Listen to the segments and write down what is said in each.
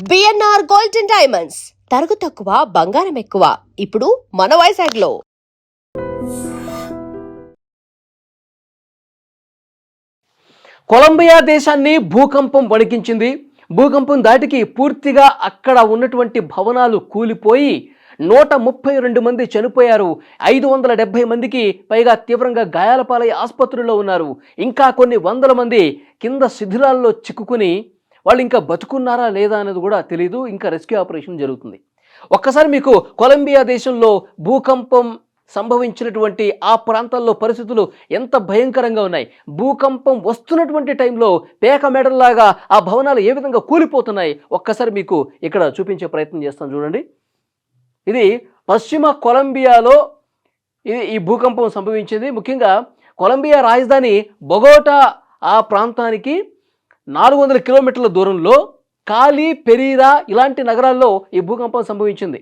BNR gold and diamonds తరుగు తక్కువ బంగారం ఎక్కువ ఇప్పుడు మన వైజాగ్లో. కొలంబియా దేశాన్ని భూకంపం వణికించింది. భూకంపం దాటికి పూర్తిగా అక్కడ ఉన్నటువంటి భవనాలు కూలిపోయి 132 మంది చనిపోయారు. 570 మందికి పైగా తీవ్రంగా గాయాల పాలై ఆసుపత్రుల్లో ఉన్నారు. ఇంకా కొన్ని వందల మంది కింద శిథిలాల్లో చిక్కుకుని వాళ్ళు ఇంకా బతుకున్నారా లేదా అనేది కూడా తెలియదు. ఇంకా రెస్క్యూ ఆపరేషన్ జరుగుతుంది. ఒక్కసారి మీకు కొలంబియా దేశంలో భూకంపం సంభవించినటువంటి ఆ ప్రాంతాల్లో పరిస్థితులు ఎంత భయంకరంగా ఉన్నాయి. భూకంపం వస్తున్నటువంటి టైంలో పేక మెడల్లాగా ఆ భవనాలు ఏ విధంగా కూలిపోతున్నాయి ఒక్కసారి మీకు ఇక్కడ చూపించే ప్రయత్నం చేస్తాను చూడండి. ఇది పశ్చిమ కొలంబియాలో ఈ భూకంపం సంభవించింది. ముఖ్యంగా కొలంబియా రాజధాని బొగోటా ఆ ప్రాంతానికి 400 కిలోమీటర్ల దూరంలో కాలి, పెరీరా ఇలాంటి నగరాల్లో ఈ భూకంపం సంభవించింది.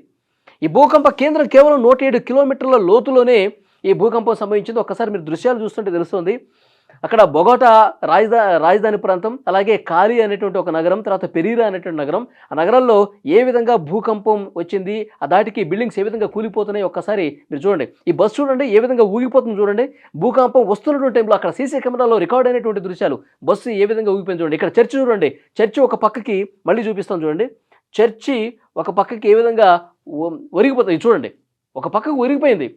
ఈ భూకంప కేంద్రం కేవలం 107 కిలోమీటర్ల లోతులోనే ఈ భూకంపం సంభవించింది. ఒక్కసారి మీరు దృశ్యాలు చూస్తుంటే తెలుస్తుంది. అక్కడ బొగోటా రాజధాని ప్రాంతం, అలాగే కాలి అనేటువంటి ఒక నగరం, తర్వాత పెరీరా అనేటువంటి నగరం. ఆ నగరాల్లో ఏ విధంగా భూకంపం వచ్చింది, ఆ దాటికి బిల్డింగ్స్ ఏ విధంగా కూలిపోతున్నాయి ఒక్కసారి మీరు చూడండి. ఈ బస్సు చూడండి ఏ విధంగా ఊగిపోతుంది చూడండి. భూకంపం వస్తున్నటువంటి టైంలో అక్కడ సీసీ కెమెరాలో రికార్డ్ అయినటువంటి దృశ్యాలు. బస్సు ఏ విధంగా ఊగిపోయింది చూడండి. ఇక్కడ చర్చి చూడండి. చర్చి ఒక పక్కకి మళ్ళీ చూపిస్తాం చూడండి. చర్చి ఒక పక్కకి ఏ విధంగా ఒరిగిపోతుంది చూడండి. ఒక పక్కకు ఒరిగిపోయింది.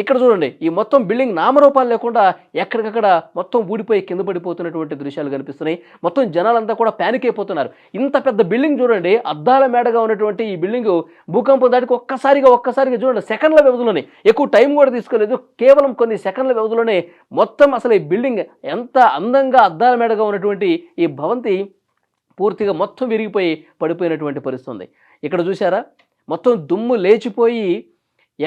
ఇక్కడ చూడండి ఈ మొత్తం బిల్డింగ్ నామరూపాలు లేకుండా ఎక్కడికక్కడ మొత్తం ఊడిపోయి కింద పడిపోతున్నటువంటి దృశ్యాలు కనిపిస్తున్నాయి. మొత్తం జనాలంతా కూడా ప్యానిక్ అయిపోతున్నారు. ఇంత పెద్ద బిల్డింగ్ చూడండి, అద్దాల మేడగా ఉన్నటువంటి ఈ బిల్డింగ్ భూకంపం దాటికి ఒక్కసారిగా చూడండి, సెకండ్ల వ్యవధిలోనే, ఎక్కువ టైం కూడా తీసుకోలేదు, కేవలం కొన్ని సెకండ్ల వ్యవధిలోనే మొత్తం అసలు ఈ బిల్డింగ్ ఎంత అందంగా అద్దాల మేడగా ఉన్నటువంటి ఈ భవంతి పూర్తిగా మొత్తం విరిగిపోయి పడిపోయినటువంటి పరిస్థితి ఉంది. ఇక్కడ చూసారా మొత్తం దుమ్ము లేచిపోయి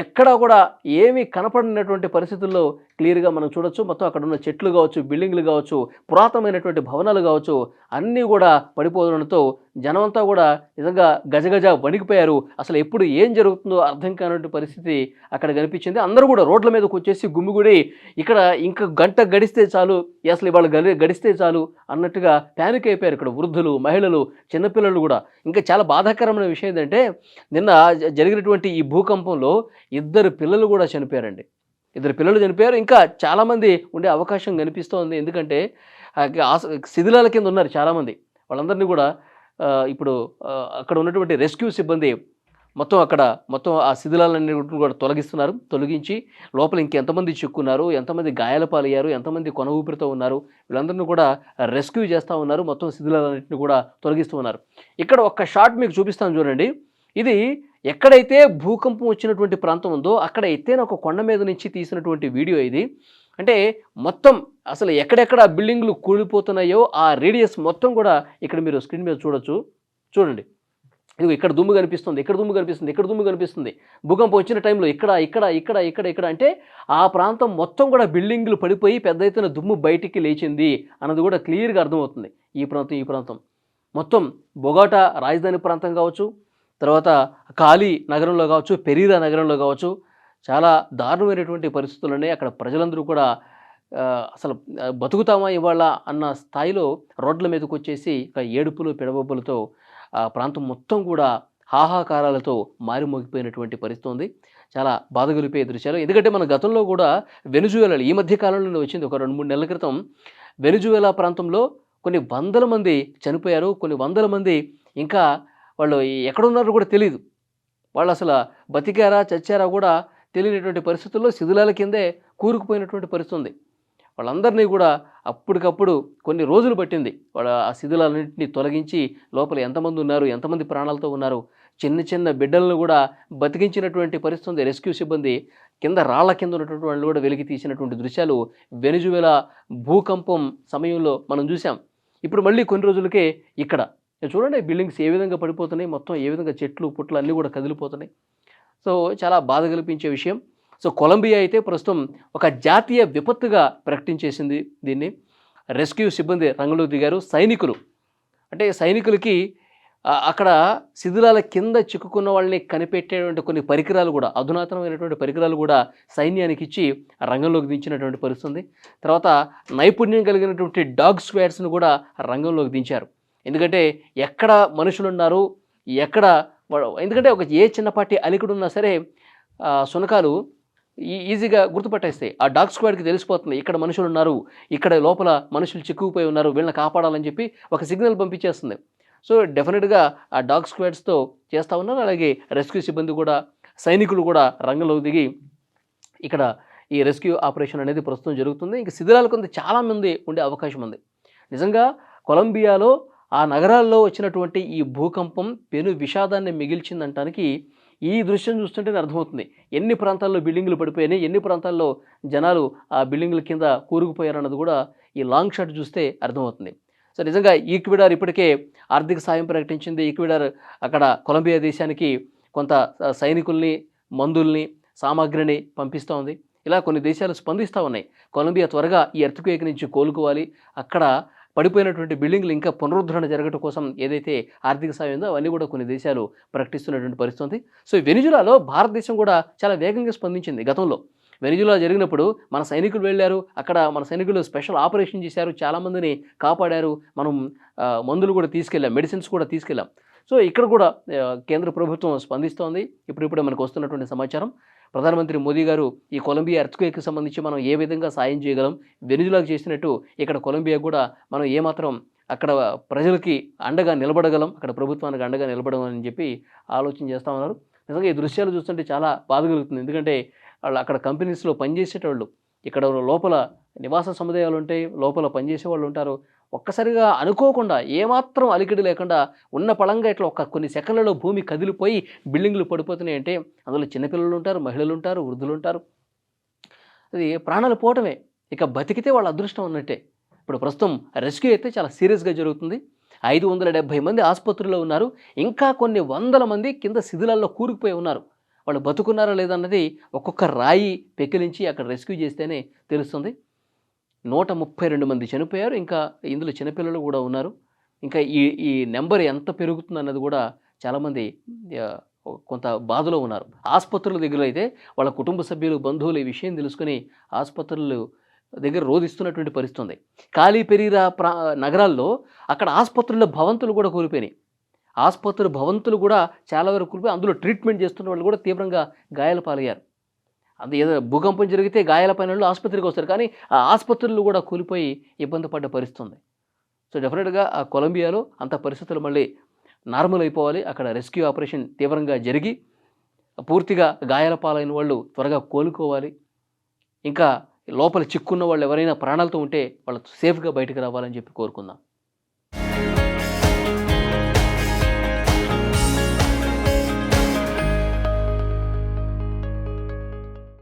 ఎక్కడా కూడా ఏమీ కనపడినటువంటి పరిస్థితుల్లో క్లియర్గా మనం చూడొచ్చు. మొత్తం అక్కడ ఉన్న చెట్లు కావచ్చు, బిల్డింగ్లు కావచ్చు, పురాతనమైనటువంటి భవనాలు కావచ్చు, అన్నీ కూడా పడిపోవడంతో జనమంతా కూడా నిజంగా గజగజ వణికిపోయారు. అసలు ఎప్పుడు ఏం జరుగుతుందో అర్థం కానటువంటి పరిస్థితి అక్కడ కనిపించింది. అందరూ కూడా రోడ్ల మీదకి వచ్చేసి గుమ్మిగూడి ఇక్కడ ఇంకా గంట గడిస్తే చాలు, అసలు ఇవాళ గడిస్తే చాలు అన్నట్టుగా ప్యానిక్ అయిపోయారు. ఇక్కడ వృద్ధులు, మహిళలు, చిన్నపిల్లలు కూడా. ఇంకా చాలా బాధాకరమైన విషయం ఏంటంటే నిన్న జరిగినటువంటి ఈ భూకంపంలో 2 పిల్లలు కూడా చనిపోయారండి. 2 పిల్లలు చనిపోయారు. ఇంకా చాలామంది ఉండే అవకాశం కనిపిస్తోంది. ఎందుకంటే శిథిలాల కింద ఉన్నారు చాలామంది. వాళ్ళందరినీ కూడా ఇప్పుడు అక్కడ ఉన్నటువంటి రెస్క్యూ సిబ్బంది మొత్తం ఆ శిథిలాలన్నీ కూడా తొలగించి లోపల ఇంకెంతమంది చిక్కున్నారు, ఎంతమంది గాయాల పాలయ్యారు, ఎంతమంది కొన ఊపిరితో ఉన్నారు, వీళ్ళందరినీ కూడా రెస్క్యూ చేస్తూ ఉన్నారు. మొత్తం శిథిలాలన్నింటినీ కూడా తొలగిస్తూ ఉన్నారు. ఇక్కడ ఒక్క షాట్ మీకు చూపిస్తాను చూడండి. ఇది ఎక్కడైతే భూకంపం వచ్చినటువంటి ప్రాంతం ఉందో అక్కడ ఎత్తైన ఒక కొండ మీద నుంచి తీసినటువంటి వీడియో ఇది. అంటే మొత్తం అసలు ఎక్కడెక్కడ బిల్డింగ్లు కూలిపోతున్నాయో ఆ రేడియస్ మొత్తం కూడా ఇక్కడ మీరు స్క్రీన్ మీద చూడండి. ఇది ఇక్కడ దుమ్ము కనిపిస్తుంది, ఇక్కడ దుమ్ము కనిపిస్తుంది. భూకంపం వచ్చిన టైంలో ఇక్కడ అంటే ఆ ప్రాంతం మొత్తం కూడా బిల్డింగ్లు పడిపోయి పెద్ద ఎత్తున దుమ్ము బయటికి లేచింది అన్నది కూడా క్లియర్గా అర్థమవుతుంది. ఈ ప్రాంతం మొత్తం బొగోటా రాజధాని ప్రాంతం కావచ్చు, తర్వాత కాలి నగరంలో కావచ్చు, పెరీరా నగరంలో కావచ్చు, చాలా దారుణమైనటువంటి పరిస్థితులు ఉన్నాయి. అక్కడ ప్రజలందరూ కూడా అసలు బతుకుతామా ఇవాళ అన్న స్థాయిలో రోడ్ల మీదకి వచ్చేసి ఏడుపులు పిడబొబ్బలతో ఆ ప్రాంతం మొత్తం కూడా హాహాకారాలతో మారిమోగిపోయినటువంటి పరిస్థితి ఉంది. చాలా బాధ కలిపే దృశ్యాలు. ఎందుకంటే మన గతంలో కూడా వెనుజువేలా ఈ మధ్య కాలంలో వచ్చింది, ఒక 2-3 నెలల క్రితం వెనుజువేలా ప్రాంతంలో కొన్ని వందల మంది చనిపోయారు. కొన్ని వందల మంది ఇంకా వాళ్ళు ఎక్కడున్నారో కూడా తెలియదు. వాళ్ళు అసలు బతికారా చచ్చారా కూడా తెలియనటువంటి పరిస్థితుల్లో శిథిలాల కిందే కూరుకుపోయినటువంటి పరిస్థితి ఉంది. వాళ్ళందరినీ కూడా అప్పటికప్పుడు కొన్ని రోజులు పట్టింది వాళ్ళ ఆ శిథిలాలన్నింటినీ తొలగించి లోపల ఎంతమంది ఉన్నారు, ఎంతమంది ప్రాణాలతో ఉన్నారు, చిన్న బిడ్డలను కూడా బతికించినటువంటి పరిస్థితి ఉంది. రెస్క్యూ సిబ్బంది కింద రాళ్ల కింద ఉన్నటువంటి వాళ్ళు కూడా వెలికి తీసినటువంటి దృశ్యాలు వెనుజువేలా భూకంపం సమయంలో మనం చూసాం. ఇప్పుడు మళ్ళీ కొన్ని రోజులకే ఇక్కడ చూడండి బిల్డింగ్స్ ఏ విధంగా పడిపోతున్నాయి, మొత్తం ఏ విధంగా చెట్లు పుట్లు అన్నీ కూడా కదిలిపోతున్నాయి. సో చాలా బాధ కల్పించే విషయం. సో కొలంబియా అయితే ప్రస్తుతం ఒక జాతీయ విపత్తుగా ప్రకటించేసింది దీన్ని. రెస్క్యూ సిబ్బంది రంగంలోకి దిగారు. సైనికులకి అక్కడ శిథిలాల కింద చిక్కుకున్న వాళ్ళని కనిపెట్టేటువంటి కొన్ని పరికరాలు కూడా, అధునాతనమైనటువంటి పరికరాలు కూడా సైన్యానికి ఇచ్చి రంగంలోకి దించినటువంటి పరిస్థితి ఉంది. తర్వాత నైపుణ్యం కలిగినటువంటి డాగ్ స్క్వాడ్స్ను కూడా రంగంలోకి దించారు. ఎందుకంటే ఎక్కడ మనుషులున్నారు, ఎక్కడ ఎందుకంటే ఏ చిన్నపాటి అలికిడు ఉన్నా సరే శునకాలు ఈజీగా గుర్తుపట్టేస్తాయి. ఆ డాగ్ స్క్వాడ్కి తెలిసిపోతుంది ఇక్కడ మనుషులు ఉన్నారు, ఇక్కడ లోపల మనుషులు చిక్కుకుపోయి ఉన్నారు, వీళ్ళని కాపాడాలని చెప్పి ఒక సిగ్నల్ పంపించేస్తుంది. సో డెఫినెట్గా ఆ డాగ్ స్క్వాడ్స్తో చేస్తూ ఉన్నారు. అలాగే రెస్క్యూ సిబ్బంది కూడా, సైనికులు కూడా రంగంలో దిగి ఇక్కడ ఈ రెస్క్యూ ఆపరేషన్ అనేది ప్రస్తుతం జరుగుతుంది. ఇంక శిథిలాల కింద చాలామంది ఉండే అవకాశం ఉంది. నిజంగా కొలంబియాలో ఆ నగరాల్లో వచ్చినటువంటి ఈ భూకంపం పెను విషాదాన్ని మిగిల్చిందంటానికి ఈ దృశ్యం చూస్తుంటేనే అర్థమవుతుంది. ఎన్ని ప్రాంతాల్లో బిల్డింగులు పడిపోయాయి, ఎన్ని ప్రాంతాల్లో జనాలు ఆ బిల్డింగుల కింద కూరుకుపోయారన్నది కూడా ఈ లాంగ్ షాట్ చూస్తే అర్థమవుతుంది. సో నిజంగా ఈక్వెడార్ ఇప్పటికే ఆర్థిక సాయం ప్రకటించింది. ఈక్వెడార్ అక్కడ కొలంబియా దేశానికి కొంత సైనికుల్ని, మందుల్ని, సామాగ్రిని పంపిస్తూ ఉంది. ఇలా కొన్ని దేశాలు స్పందిస్తూ ఉన్నాయి. కొలంబియా త్వరగా ఈ ఎర్త్క్వేక్ నుంచి కోలుకోవాలి, అక్కడ పడిపోయినటువంటి బిల్డింగ్లు ఇంకా పునరుద్ధరణ జరగడం కోసం ఏదైతే ఆర్థిక సాయం ఉందో అవన్నీ కూడా కొన్ని దేశాలు ప్రకటిస్తున్నటువంటి పరిస్థితి ఉంది. సో వెనిజులాలో భారతదేశం కూడా చాలా వేగంగా స్పందించింది. గతంలో వెనిజులా జరిగినప్పుడు మన సైనికులు వెళ్ళారు, అక్కడ మన సైనికులు స్పెషల్ ఆపరేషన్ చేశారు, చాలామందిని కాపాడారు, మనం మందులు కూడా తీసుకెళ్ళాం, మెడిసిన్స్ కూడా తీసుకెళ్ళాం. సో ఇక్కడ కూడా కేంద్ర ప్రభుత్వం స్పందిస్తోంది. ఇప్పుడిప్పుడే మనకు వస్తున్నటువంటి సమాచారం. ప్రధానమంత్రి మోదీ గారు ఈ కొలంబియా ఎర్త్క్వేక్కి సంబంధించి మనం ఏ విధంగా సాయం చేయగలం, వెనిజులాకు చేసినట్టు ఇక్కడ కొలంబియా కూడా మనం ఏమాత్రం అక్కడ ప్రజలకి అండగా నిలబడగలం, అక్కడ ప్రభుత్వానికి అండగా నిలబడగలం అని చెప్పి ఆలోచన చేస్తూ ఉన్నారు. నిజంగా ఈ దృశ్యాలు చూస్తుంటే చాలా బాధ కలుగుతుంది. ఎందుకంటే వాళ్ళు అక్కడ కంపెనీస్లో పనిచేసేటోళ్ళు, ఇక్కడ లోపల నివాస సముదాయాలు ఉంటాయి, లోపల పనిచేసే వాళ్ళు ఉంటారు. ఒక్కసారిగా అనుకోకుండా ఏమాత్రం అలికిడి లేకుండా ఉన్న పళంగా ఇట్లా కొన్ని సెకండ్లలో భూమి కదిలిపోయి బిల్డింగ్లు పడిపోతున్నాయి అంటే అందులో చిన్నపిల్లలు ఉంటారు, మహిళలు ఉంటారు, వృద్ధులు ఉంటారు. అది ప్రాణాలు పోవటమే. ఇక బతికితే వాళ్ళ అదృష్టం ఉన్నట్టే. ఇప్పుడు ప్రస్తుతం రెస్క్యూ అయితే చాలా సీరియస్గా జరుగుతుంది. 570 మంది ఆసుపత్రిలో ఉన్నారు. ఇంకా కొన్ని వందల మంది కింద శిథిలాల్లో కూరుకుపోయి ఉన్నారు. వాళ్ళు బతుకున్నారా లేదన్నది ఒక్కొక్క రాయి పెకిలించి అక్కడ రెస్క్యూ చేస్తేనే తెలుస్తుంది. 132 మంది చనిపోయారు. ఇంకా ఇందులో చిన్నపిల్లలు కూడా ఉన్నారు. ఇంకా ఈ నెంబర్ ఎంత పెరుగుతుందన్నది కూడా చాలామంది కొంత బాధలో ఉన్నారు. ఆసుపత్రుల దగ్గర అయితే వాళ్ళ కుటుంబ సభ్యులు, బంధువులు ఈ విషయం తెలుసుకుని ఆసుపత్రులు దగ్గర రోధిస్తున్నటువంటి పరిస్థితి ఉంది. కాలి పెరీరా నగరాల్లో అక్కడ ఆసుపత్రుల భవంతులు కూడా కూలిపోయినాయి. ఆసుపత్రుల భవంతులు కూడా చాలా వరకు కూలిపోయి అందులో ట్రీట్మెంట్ చేస్తున్న వాళ్ళు కూడా తీవ్రంగా గాయాల పాలయ్యారు. అది ఏదో భూకంపం జరిగితే గాయాల పైన వాళ్ళు ఆసుపత్రికి వస్తారు, కానీ ఆ ఆసుపత్రులు కూడా కూలిపోయి ఇబ్బంది పడ్డ పరిస్థితి ఉంది. సో డెఫినెట్గా ఆ కొలంబియాలో అంత పరిస్థితులు మళ్ళీ నార్మల్ అయిపోవాలి. అక్కడ రెస్క్యూ ఆపరేషన్ తీవ్రంగా జరిగి పూర్తిగా గాయాల పాలైన వాళ్ళు త్వరగా కోలుకోవాలి. ఇంకా లోపల చిక్కున్న వాళ్ళు ఎవరైనా ప్రాణాలతో ఉంటే వాళ్ళు సేఫ్గా బయటకు రావాలని చెప్పి కోరుకుందాం.